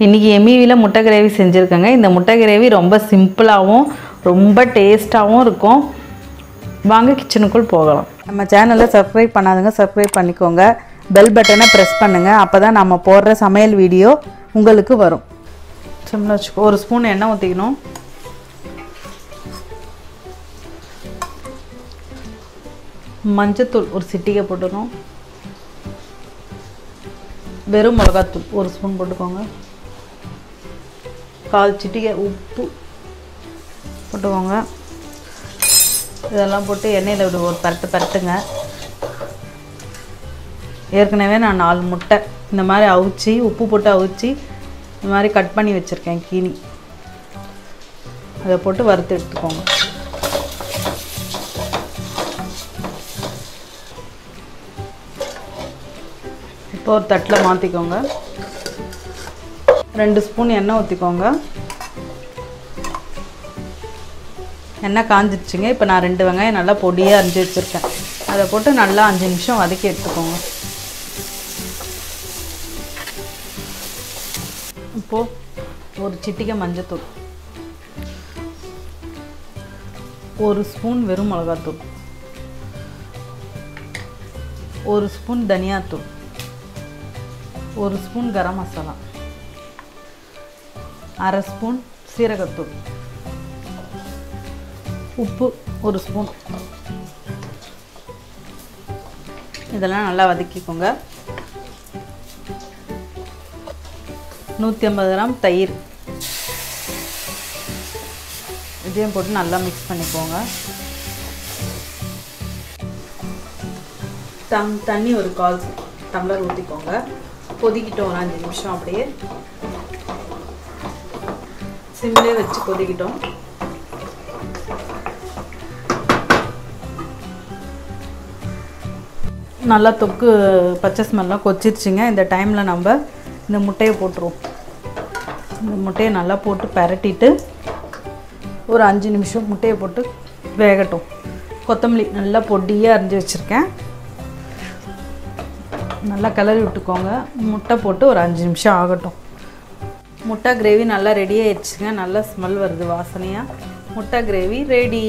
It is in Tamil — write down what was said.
இன்றைக்கி எம்இவியில் முட்டை கிரேவி செஞ்சுருக்கேங்க. இந்த முட்டை கிரேவி ரொம்ப சிம்பிளாகவும் ரொம்ப டேஸ்ட்டாகவும் இருக்கும். வாங்க கிச்சனுக்குள் போகலாம். நம்ம சேனலை சப்ஸ்கிரைப் பண்ணாதுங்க, சப்ஸ்கிரைப் பண்ணிக்கோங்க. பெல் பட்டனை ப்ரெஸ் பண்ணுங்கள். அப்போ தான் நம்ம போடுற சமையல் வீடியோ உங்களுக்கு வரும். சிம்மில் வச்சுக்கோ. ஒரு ஸ்பூன் எண்ணெய் ஊற்றிக்கணும். மஞ்சத்தூள் ஒரு சிட்டிகை போட்டுக்கணும். வெறும் மிளகாத்தூள் ஒரு ஸ்பூன் போட்டுக்கோங்க. 1/4 சிட்டிகை உப்பு போட்டுக்கோங்க. இதெல்லாம் போட்டு எண்ணெயில் விடு ஒரு பரட்டுங்க. ஏற்கனவே நான் 4 முட்டை இந்த மாதிரி அவிச்சி உப்பு போட்டு அவிச்சி இந்த மாதிரி கட் பண்ணி வச்சுருக்கேன் கீனி. அதை போட்டு வறுத்து எடுத்துக்கோங்க. இப்போ ஒரு தட்டில் மாற்றிக்கோங்க. 2 ஸ்பூன் எண்ணெய் ஊற்றிக்கோங்க. எண்ணெய் காஞ்சிடுச்சுங்க. இப்போ நான் 2 வெங்காயம் நல்லா பொடியாக அரிஞ்சு வச்சுருக்கேன். அதை போட்டு நல்லா 5 நிமிஷம் வதக்கி எடுத்துக்கோங்க. இப்போது ஒரு சிட்டிகை மஞ்சத்தூள், 1 ஸ்பூன் வெறும் மிளகாத்தூள், 1 ஸ்பூன் தனியாத்தூள், 1 ஸ்பூன் கரம் மசாலா, 1/2 ஸ்பூன் சீரகத்தூள், உப்பு 1 ஸ்பூன். இதெல்லாம் நல்லா வதக்கிக்கோங்க. 150 கிராம் தயிர் இதையும் போட்டு நல்லா மிக்ஸ் பண்ணிக்கோங்க. தண்ணி ஒரு 1/4 டம்ளர் ஊற்றிக்கோங்க. கொதிக்கிட்டோம் ஒரு 5 நிமிஷம். அப்படியே சிம்லேயே வச்சு கொதிக்கிட்டோம். நல்லா தொக்கு பச்சை ஸ்மெல்லாம் கொச்சிருச்சுங்க. இந்த டைமில் நம்ம இந்த முட்டையை போட்டுருவோம். இந்த முட்டையை நல்லா போட்டு பரட்டிட்டு ஒரு 5 நிமிஷம் முட்டையை போட்டு வேகட்டும். கொத்தமல்லி நல்லா பொடியாக அரிஞ்சு வச்சுருக்கேன். நல்லா கிளறி விட்டுக்கோங்க. முட்டை போட்டு ஒரு 5 நிமிஷம் ஆகட்டும். முட்டை கிரேவி நல்லா ரெடி ஆயிடுச்சுங்க. நல்லா ஸ்மெல் வருது வாசனையாக. முட்டை கிரேவி ரெடி.